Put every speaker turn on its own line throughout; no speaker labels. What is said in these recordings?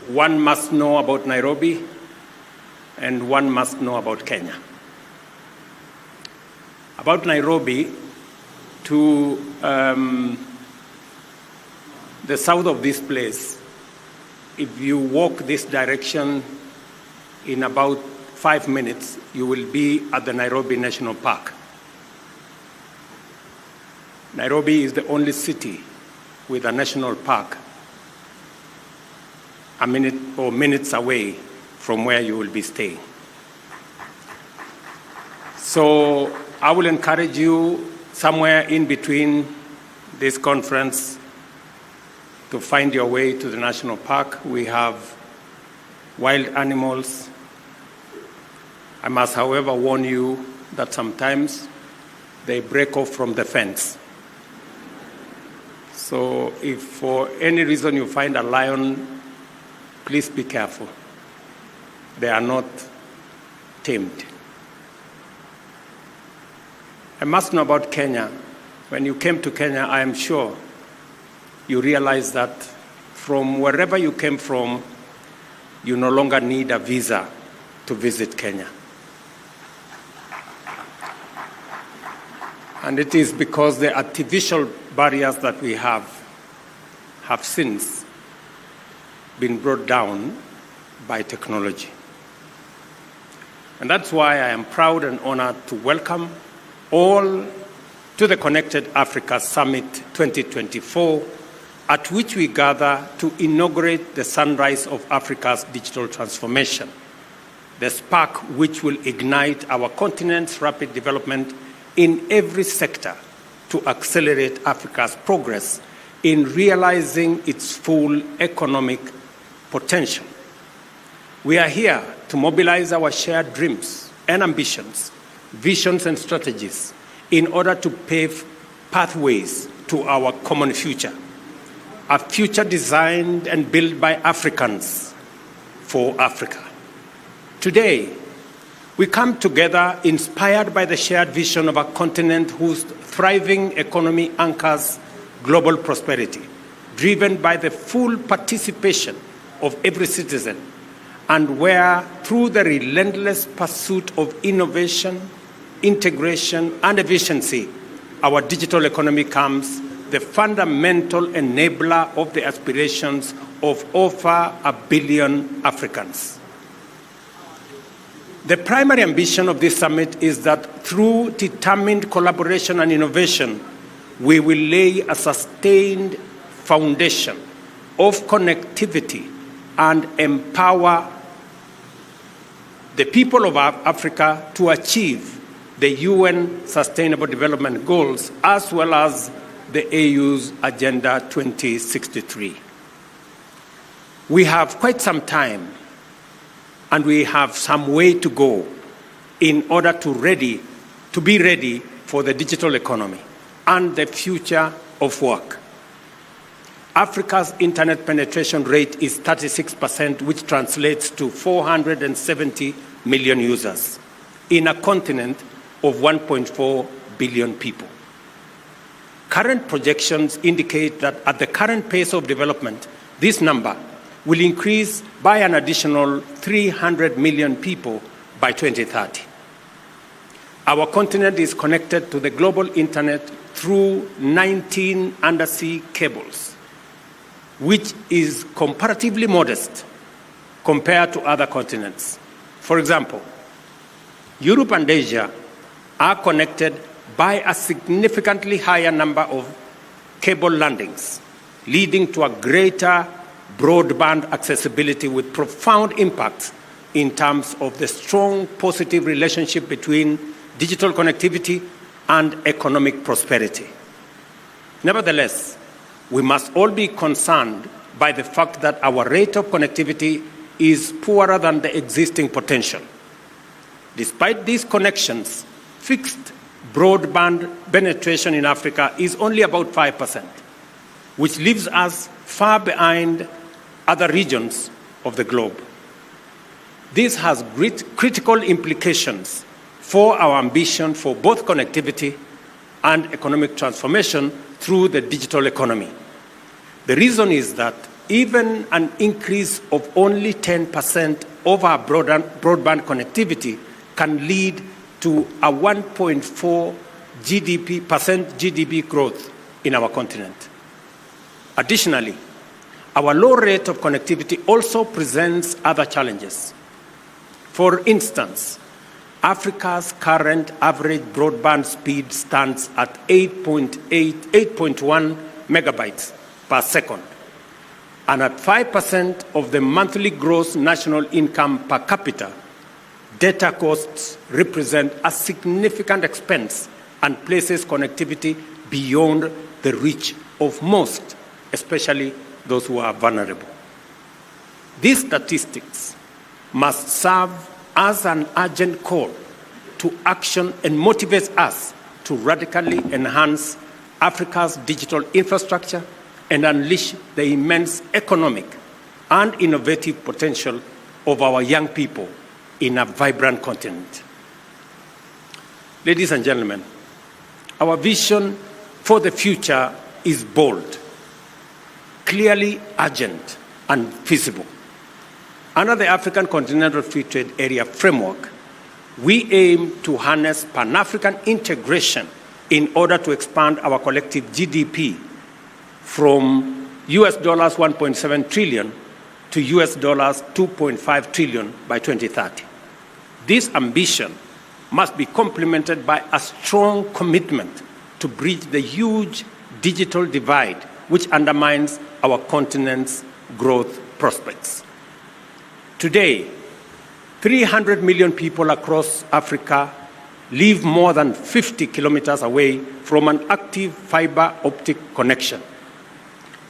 one must know about Nairobi and one must know about Kenya. About Nairobi, to the south of this place, if you walk this direction in about 5 minutes, you will be at the Nairobi National Park. Nairobi is the only city with a national park a minute or minutes away from where you will be staying. So I will encourage you somewhere in between this conference to find your way to the national park. We have wild animals. I must, however, warn you that sometimes they break off from the fence. So if for any reason you find a lion, please be careful. They are not tamed. I must know about Kenya. When you came to Kenya, I am sure you realize that from wherever you came from, you no longer need a visa to visit Kenya. And it is because the artificial barriers that we have since been brought down by technology. And that's why I am proud and honored to welcome all to the Connected Africa Summit 2024, at which we gather to inaugurate the sunrise of Africa's digital transformation, the spark which will ignite our continent's rapid development in every sector to accelerate Africa's progress in realizing its full economic potential. We are here to mobilize our shared dreams and ambitions, visions and strategies in order to pave pathways to our common future, a future designed and built by Africans for Africa. Today, we come together inspired by the shared vision of a continent whose thriving economy anchors global prosperity, driven by the full participation of every citizen, and where, through the relentless pursuit of innovation, integration, and efficiency, our digital economy becomes the fundamental enabler of the aspirations of over 1 billion Africans. The primary ambition of this summit is that through determined collaboration and innovation, we will lay a sustained foundation of connectivity and empower the people of Africa to achieve the UN Sustainable Development Goals as well as the AU's Agenda 2063. We have quite some time and we have some way to go in order to be ready for the digital economy and the future of work. Africa's internet penetration rate is 36%, which translates to 470 million users in a continent of 1.4 billion people. Current projections indicate that at the current pace of development, this number will increase by an additional 300 million people by 2030. Our continent is connected to the global internet through 19 undersea cables, which is comparatively modest compared to other continents. For example, Europe and Asia are connected by a significantly higher number of cable landings, leading to a greater broadband accessibility with profound impacts in terms of the strong positive relationship between digital connectivity and economic prosperity. Nevertheless, we must all be concerned by the fact that our rate of connectivity is poorer than the existing potential. Despite these connections, fixed broadband penetration in Africa is only about 5%, which leaves us far behind other regions of the globe. This has critical implications for our ambition for both connectivity and economic transformation through the digital economy. The reason is that even an increase of only 10% of our broadband connectivity can lead to a 1.4% GDP growth in our continent. Additionally, our low rate of connectivity also presents other challenges. For instance, Africa's current average broadband speed stands at 8.1 megabytes per second, and at 5% of the monthly gross national income per capita, data costs represent a significant expense and places connectivity beyond the reach of most, especially those who are vulnerable. These statistics must serve as an urgent call to action and motivate us to radically enhance Africa's digital infrastructure and unleash the immense economic and innovative potential of our young people in a vibrant continent. Ladies and gentlemen, our vision for the future is bold, clearly urgent, and feasible. Under the African Continental Free Trade Area framework, we aim to harness Pan-African integration in order to expand our collective GDP from US dollars 1.7 trillion to US dollars 2.5 trillion by 2030. This ambition must be complemented by a strong commitment to bridge the huge digital divide which undermines our continent's growth prospects. Today, 300 million people across Africa live more than 50 kilometers away from an active fiber optic connection,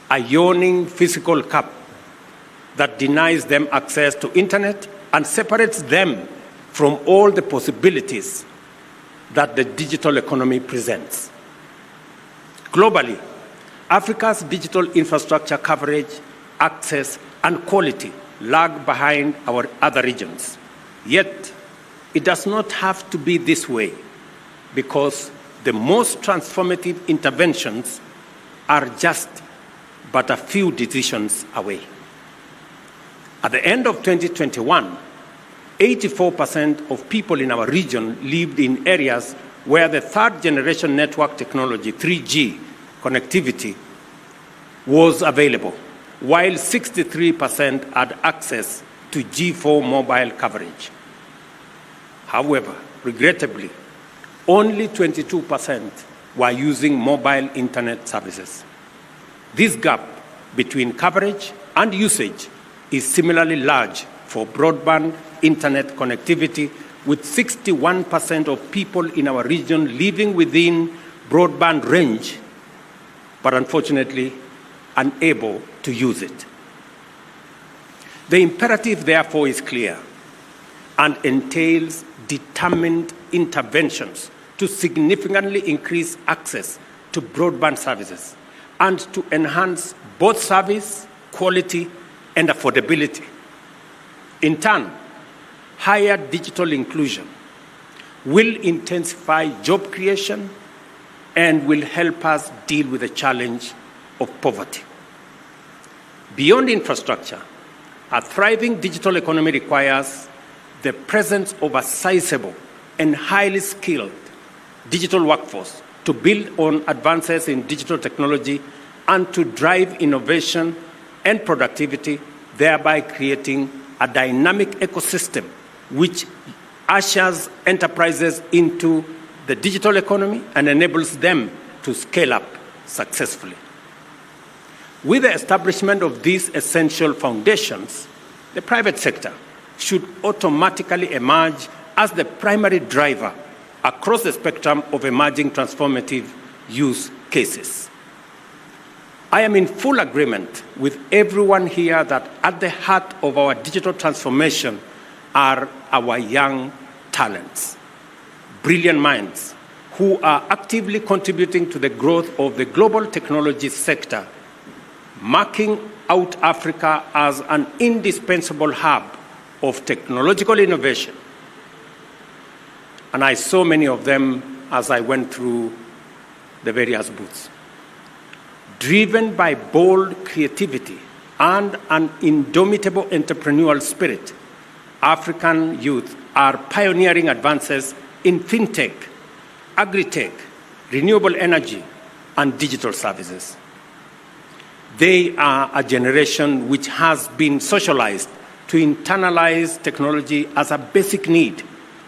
a yawning physical gap that denies them access to internet and separates them from all the possibilities that the digital economy presents. Globally, Africa's digital infrastructure coverage, access, and quality lag behind our other regions. Yet, it does not have to be this way, because the most transformative interventions are just but a few decisions away. At the end of 2021, 84% of people in our region lived in areas where the third-generation network technology, 3G, connectivity was available, while 63% had access to G4 mobile coverage. However, regrettably, only 22% were using mobile internet services. This gap between coverage and usage is similarly large for broadband internet connectivity, with 61% of people in our region living within broadband range, but unfortunately unable to use it. The imperative, therefore, is clear and entails determined interventions to significantly increase access to broadband services and to enhance both service, quality, and affordability. In turn, higher digital inclusion will intensify job creation and will help us deal with the challenge of poverty. Beyond infrastructure, a thriving digital economy requires the presence of a sizable and highly skilled digital workforce to build on advances in digital technology and to drive innovation and productivity, thereby creating a dynamic ecosystem which ushers enterprises into the digital economy and enables them to scale up successfully. With the establishment of these essential foundations, the private sector should automatically emerge as the primary driver across the spectrum of emerging transformative use cases. I am in full agreement with everyone here that at the heart of our digital transformation are our young talents, brilliant minds who are actively contributing to the growth of the global technology sector, marking out Africa as an indispensable hub of technological innovation. And I saw many of them as I went through the various booths. Driven by bold creativity and an indomitable entrepreneurial spirit, African youth are pioneering advances in fintech, agri-tech, renewable energy, and digital services. They are a generation which has been socialized to internalize technology as a basic need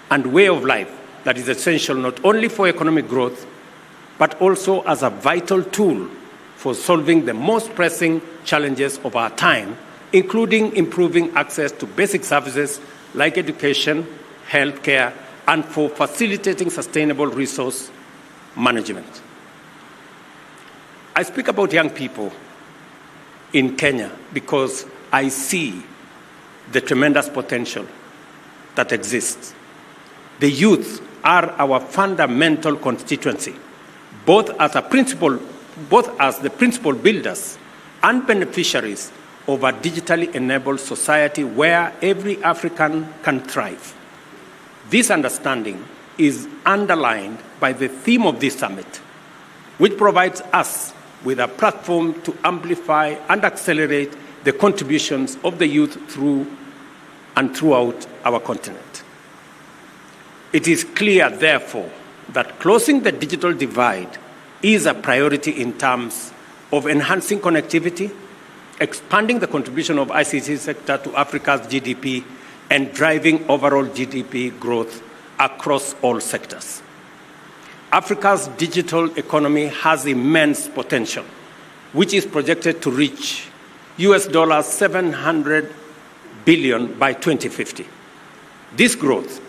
and way of life that is essential not only for economic growth, but also as a vital tool for solving the most pressing challenges of our time, including improving access to basic services like education, healthcare, and for facilitating sustainable resource management. I speak about young people in Kenya because I see the tremendous potential that exists. The youth are our fundamental constituency, both as the principal builders and beneficiaries of a digitally enabled society where every African can thrive. This understanding is underlined by the theme of this summit, which provides us with a platform to amplify and accelerate the contributions of the youth through and throughout our continent. It is clear, therefore, that closing the digital divide is a priority in terms of enhancing connectivity, expanding the contribution of ICT sector to Africa's GDP, and driving overall GDP growth across all sectors. Africa's digital economy has immense potential, which is projected to reach $700 billion by 2050. This growth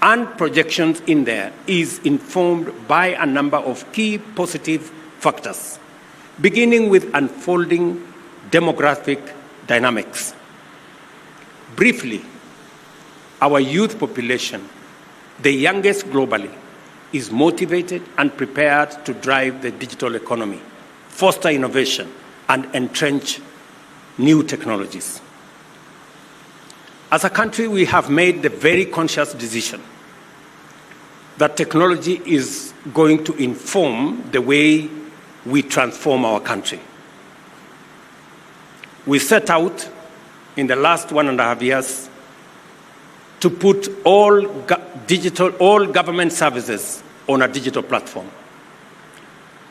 and projections in there is informed by a number of key positive factors, beginning with unfolding demographic dynamics. Briefly, our youth population, the youngest globally, is motivated and prepared to drive the digital economy, foster innovation, and entrench new technologies. As a country, we have made the very conscious decision that technology is going to inform the way we transform our country. We set out in the last 1.5 years to put all government services on a digital platform.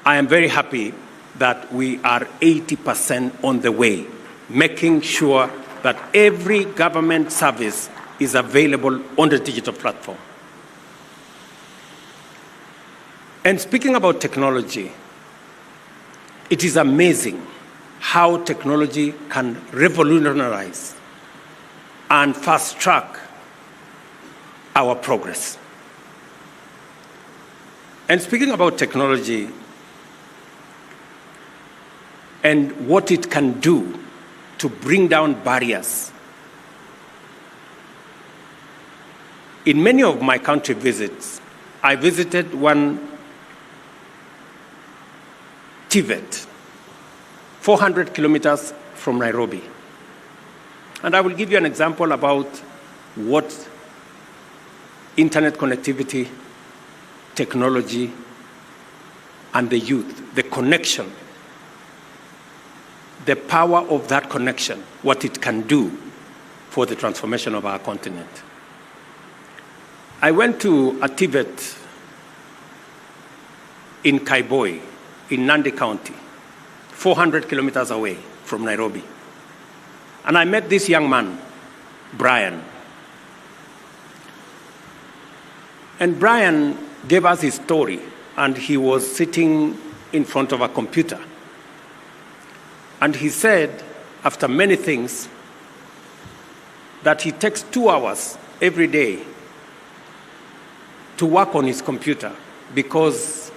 I am very happy that we are 80% on the way, making sure that every government service is available on the digital platform. And speaking about technology, it is amazing how technology can revolutionize and fast-track our progress. And speaking about technology and what it can do to bring down barriers, in many of my country visits, I visited one TVET, 400 kilometers from Nairobi. And I will give you an example about what internet connectivity, technology, and the youth, the connection, the power of that connection, what it can do for the transformation of our continent. I went to a TVET in Kaiboi, in Nandi County, 400 kilometers away from Nairobi. And I met this young man, Brian. And Brian gave us his story, and he was sitting in front of a computer. And he said, after many things, that he takes 2 hours every day to work on his computer because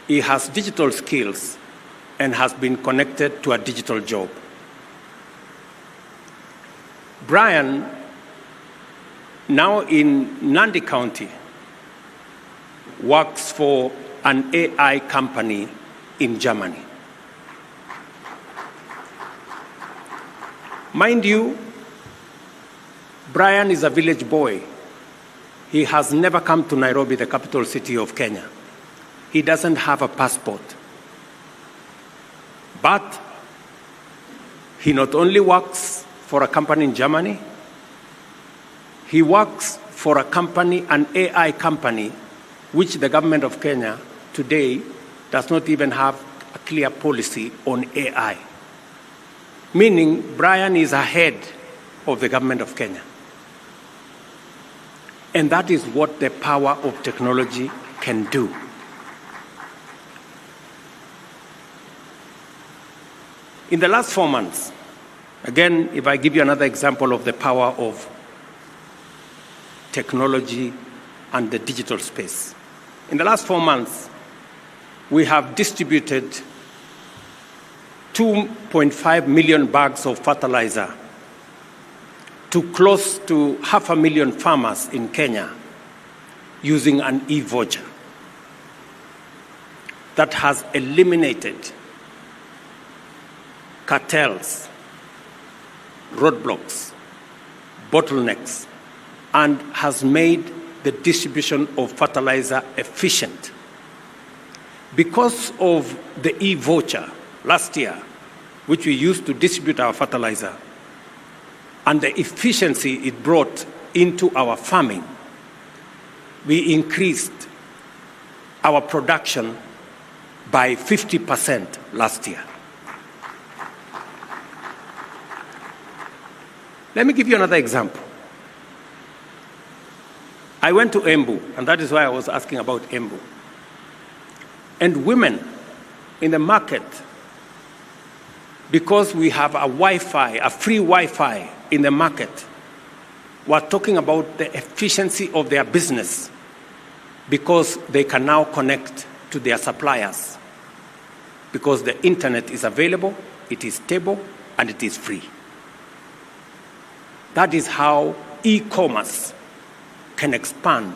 he has digital skills and has been connected to a digital job. Brian, now in Nandi County, works for an AI company in Germany. Mind you, Brian is a village boy. He has never come to Nairobi, the capital city of Kenya. He doesn't have a passport. But He not only works for a company in Germany, he works for a company, an AI company, which the government of Kenya today does not even have a clear policy on AI. Meaning, Brian is ahead of the government of Kenya. And that is what the power of technology can do. In the last 4 months, again, if I give you another example of the power of technology and the digital space. In the last 4 months, we have distributed 2.5 million bags of fertilizer to close to 500,000 farmers in Kenya using an e-voucher that has eliminated cartels, roadblocks, bottlenecks, and has made the distribution of fertilizer efficient. Because of the e-voucher last year, which we used to distribute our fertilizer, and the efficiency it brought into our farming, we increased our production by 50% last year. Let me give you another example. I went to Embu, and that is why I was asking about Embu. And women in the market, because we have a Wi-Fi, a free Wi-Fi in the market, were talking about the efficiency of their business because they can now connect to their suppliers because the internet is available, it is stable, and it is free. That is how e-commerce can expand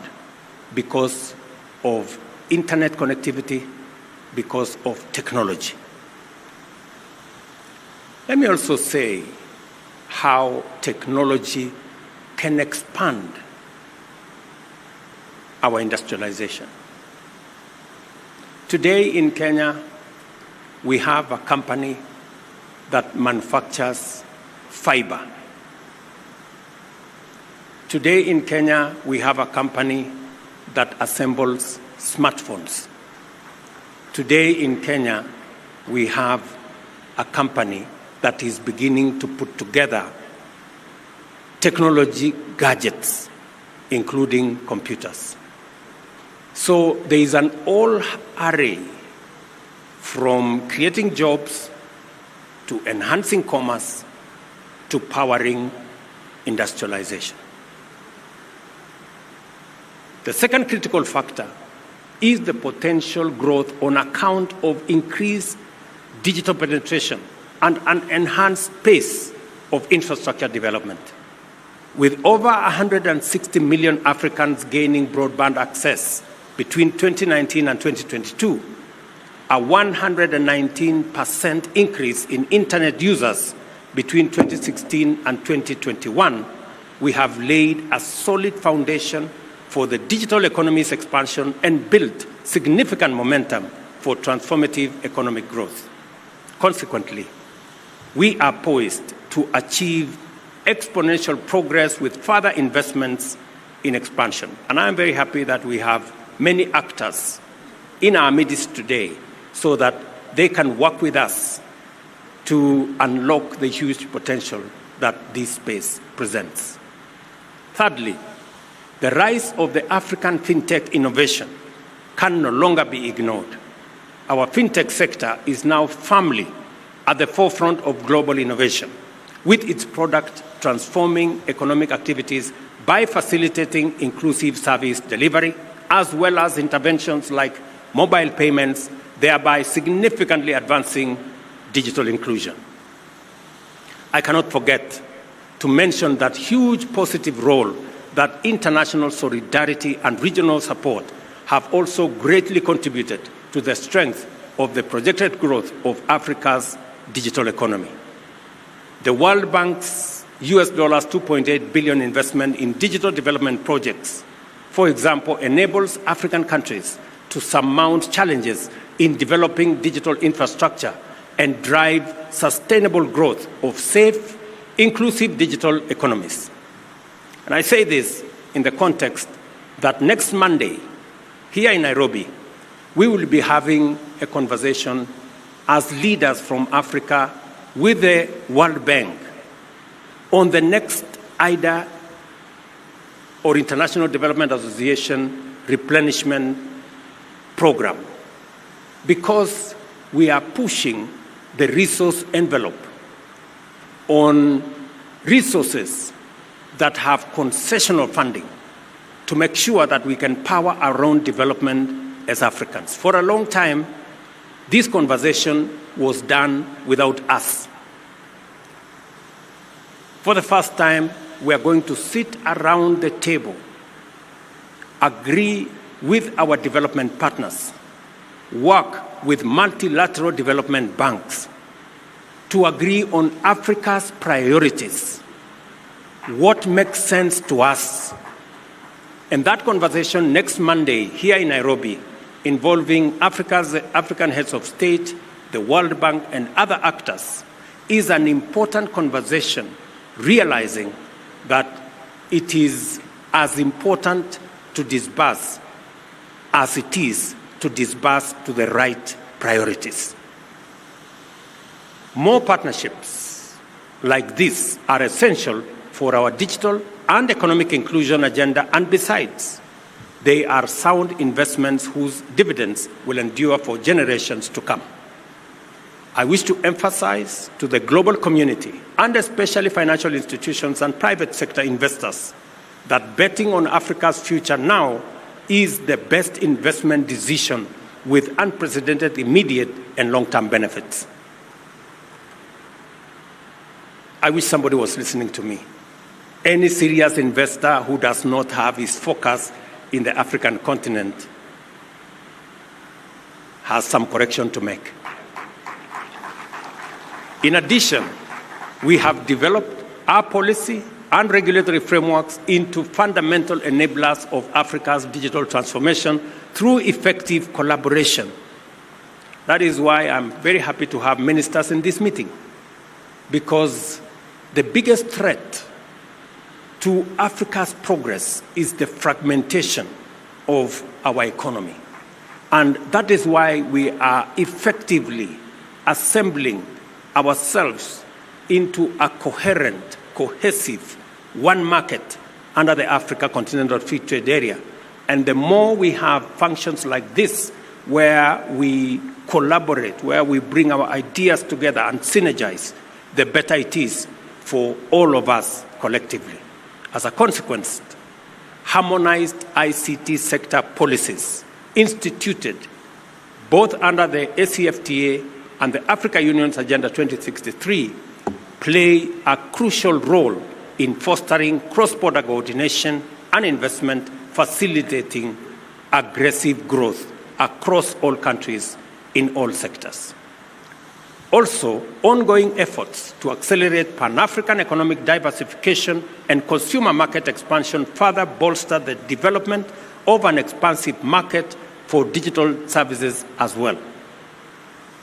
because of internet connectivity, because of technology. Let me also say how technology can expand our industrialization. Today in Kenya, we have a company that manufactures fiber. Today in Kenya, we have a company that assembles smartphones. Today in Kenya, we have a company that is beginning to put together technology gadgets, including computers. So there is an whole array from creating jobs to enhancing commerce to powering industrialization. The second critical factor is the potential growth on account of increased digital penetration and an enhanced pace of infrastructure development. With over 160 million Africans gaining broadband access between 2019 and 2022, a 119% increase in internet users between 2016 and 2021, we have laid a solid foundation for the digital economy's expansion and built significant momentum for transformative economic growth. Consequently, we are poised to achieve exponential progress with further investments in expansion. And I'm very happy that we have many actors in our midst today so that they can work with us to unlock the huge potential that this space presents. Thirdly, the rise of the African fintech innovation can no longer be ignored. Our fintech sector is now firmly at the forefront of global innovation, with its product transforming economic activities by facilitating inclusive service delivery, as well as interventions like mobile payments, thereby significantly advancing digital inclusion. I cannot forget to mention that huge positive role that international solidarity and regional support have also greatly contributed to the strength of the projected growth of Africa's digital economy. The World Bank's US $2.8 billion investment in digital development projects, for example, enables African countries to surmount challenges in developing digital infrastructure and drive sustainable growth of safe, inclusive digital economies. And I say this in the context that next Monday, here in Nairobi, we will be having a conversation as leaders from Africa with the World Bank on the next IDA or International Development Association replenishment program, because we are pushing the resource envelope on resources that have concessional funding to make sure that we can power our own development as Africans. For a long time, this conversation was done without us. For the first time, we are going to sit around the table, agree with our development partners, work with multilateral development banks to agree on Africa's priorities, what makes sense to us. And that conversation next Monday here in Nairobi, involving African heads of state, the World Bank, and other actors, is an important conversation, realizing that it is as important to disburse as it is to disburse to the right priorities. More partnerships like this are essential for our digital and economic inclusion agenda, and besides, they are sound investments whose dividends will endure for generations to come. I wish to emphasize to the global community, and especially financial institutions and private sector investors, that betting on Africa's future now is the best investment decision with unprecedented immediate and long-term benefits. I wish somebody was listening to me. Any serious investor who does not have his focus in the African continent has some correction to make. In addition, we have developed our policy and regulatory frameworks into fundamental enablers of Africa's digital transformation through effective collaboration. That is why I'm very happy to have ministers in this meeting, because the biggest threat to Africa's progress is the fragmentation of our economy. And that is why we are effectively assembling ourselves into a coherent, cohesive, one market under the Africa Continental Free Trade Area. And the more we have functions like this, where we collaborate, where we bring our ideas together and synergize, the better it is for all of us collectively. As a consequence, harmonized ICT sector policies instituted both under the ACFTA and the Africa Union's Agenda 2063 play a crucial role in fostering cross-border coordination and investment, facilitating aggressive growth across all countries in all sectors. Also, ongoing efforts to accelerate Pan-African economic diversification and consumer market expansion further bolster the development of an expansive market for digital services as well.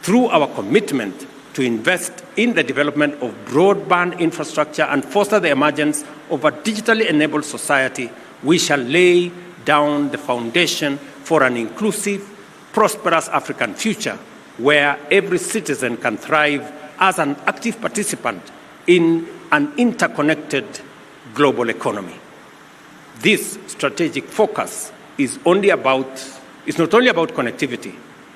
Through our commitment to invest in the development of broadband infrastructure and foster the emergence of a digitally enabled society, we shall lay down the foundation for an inclusive, prosperous African future where every citizen can thrive as an active participant in an interconnected global economy. This strategic focus is not only about connectivity,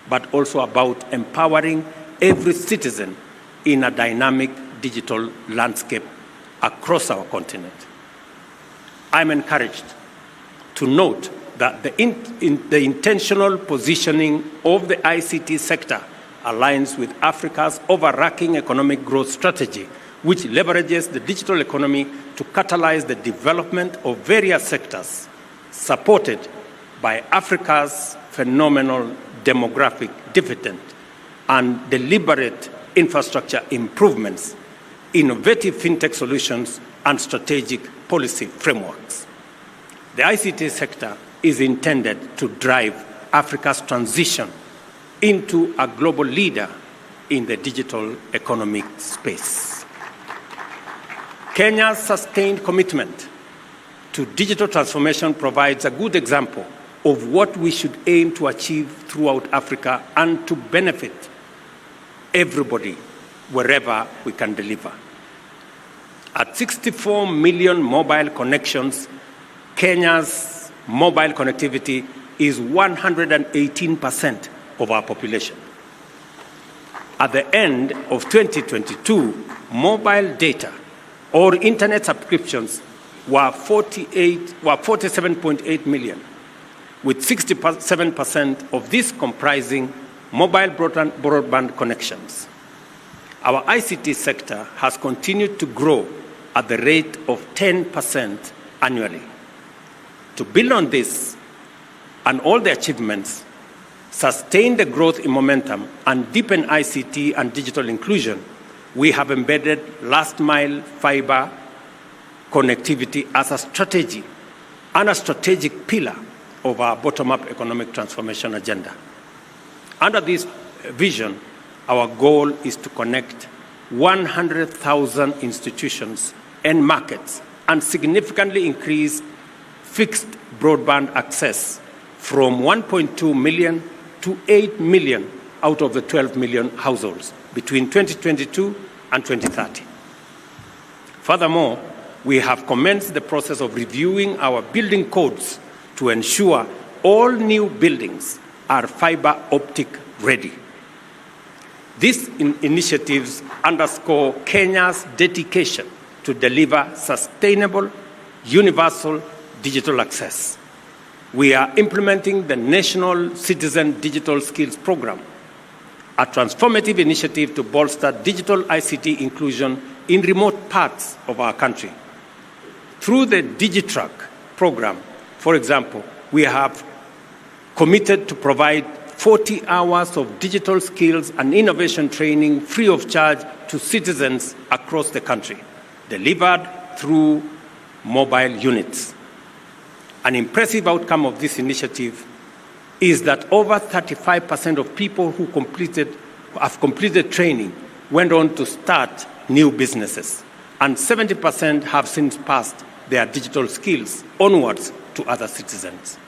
but also about empowering every citizen in a dynamic digital landscape across our continent. I'm encouraged to note that the intentional positioning of the ICT sector aligns with Africa's overarching economic growth strategy, which leverages the digital economy to catalyze the development of various sectors, supported by Africa's phenomenal demographic dividend and deliberate infrastructure improvements, innovative fintech solutions, and strategic policy frameworks. The ICT sector is intended to drive Africa's transition into a global leader in the digital economic space. Kenya's sustained commitment to digital transformation provides a good example of what we should aim to achieve throughout Africa and to benefit everybody wherever we can deliver. At 64 million mobile connections, Kenya's mobile connectivity is 118% of our population. At the end of 2022, mobile data or internet subscriptions were 47.8 million, with 67% of this comprising mobile broadband connections. Our ICT sector has continued to grow at the rate of 10% annually. To build on this and all the achievements, sustain the growth in momentum, and deepen ICT and digital inclusion, we have embedded last-mile fiber connectivity as a strategy and a strategic pillar of our bottom-up economic transformation agenda. Under this vision, our goal is to connect 100,000 institutions and markets and significantly increase fixed broadband access from 1.2 million to 8 million out of the 12 million households between 2022 and 2030. Furthermore, we have commenced the process of reviewing our building codes to ensure all new buildings are fiber optic ready. These initiatives underscore Kenya's dedication to deliver sustainable, universal digital access. We are implementing the National Citizen Digital Skills Program, a transformative initiative to bolster digital ICT inclusion in remote parts of our country. Through the DigiTrack program, for example, we have committed to provide 40 hours of digital skills and innovation training free of charge to citizens across the country, delivered through mobile units. An impressive outcome of this initiative is that over 35% of people who have completed training went on to start new businesses, and 70% have since passed their digital skills onwards to other citizens.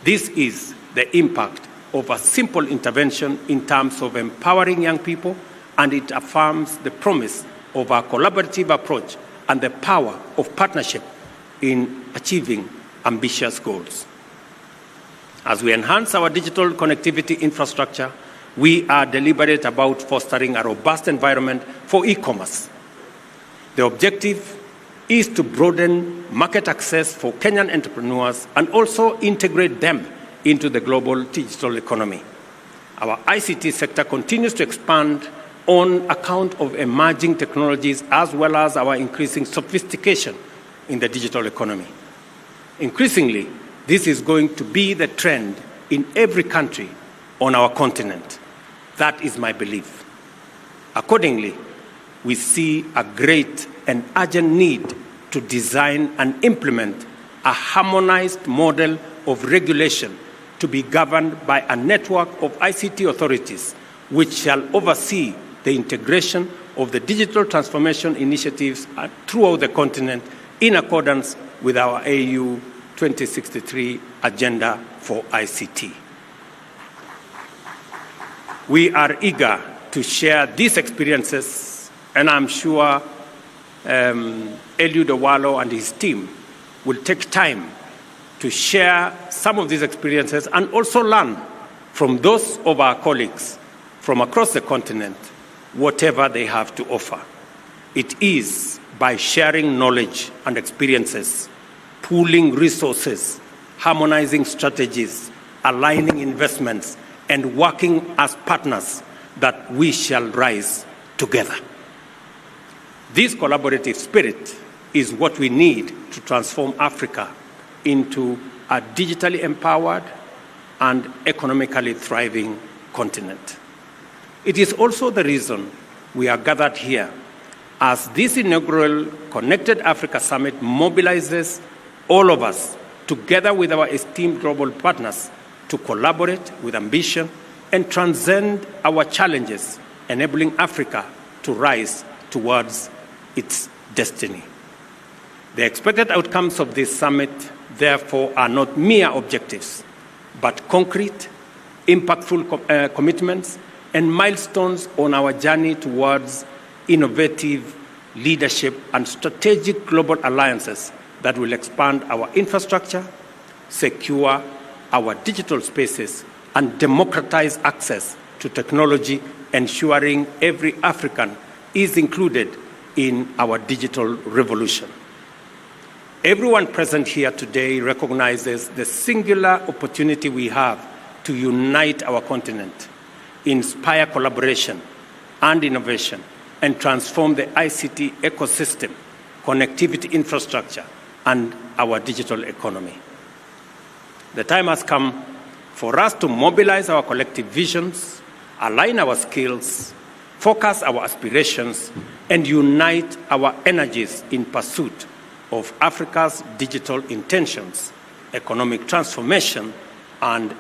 This is the impact of a simple intervention in terms of empowering young people, and it affirms the promise of our collaborative approach and the power of partnership in achieving ambitious goals. As we enhance our digital connectivity infrastructure, we are deliberate about fostering a robust environment for e-commerce. The objective is to broaden market access for Kenyan entrepreneurs and also integrate them into the global digital economy. Our ICT sector continues to expand on account of emerging technologies as well as our increasing sophistication in the digital economy. Increasingly, this is going to be the trend in every country on our continent. That is my belief. Accordingly, we see a great and urgent need to design and implement a harmonized model of regulation to be governed by a network of ICT authorities which shall oversee the integration of the digital transformation initiatives throughout the continent in accordance with our AU 2063 agenda for ICT. We are eager to share these experiences, and I'm sure Eliud Owalo and his team will take time to share some of these experiences and also learn from those of our colleagues from across the continent, whatever they have to offer. It is by sharing knowledge and experiences, pooling resources, harmonizing strategies, aligning investments, and working as partners that we shall rise together. This collaborative spirit is what we need to transform Africa into a digitally empowered and economically thriving continent. It is also the reason we are gathered here as this inaugural Connected Africa Summit mobilizes all of us together with our esteemed global partners to collaborate with ambition and transcend our challenges enabling Africa to rise towards its destiny. The expected outcomes of this summit, therefore, are not mere objectives, but concrete, impactful commitments and milestones on our journey towards innovative leadership and strategic global alliances that will expand our infrastructure, secure our digital spaces, and democratize access to technology, ensuring every African is included in our digital revolution. Everyone present here today recognizes the singular opportunity we have to unite our continent, inspire collaboration and innovation, and transform the ICT ecosystem, connectivity infrastructure, and our digital economy. The time has come for us to mobilize our collective visions, align our skills, focus our aspirations, and unite our energies in pursuit of Africa's digital intentions, economic transformation, and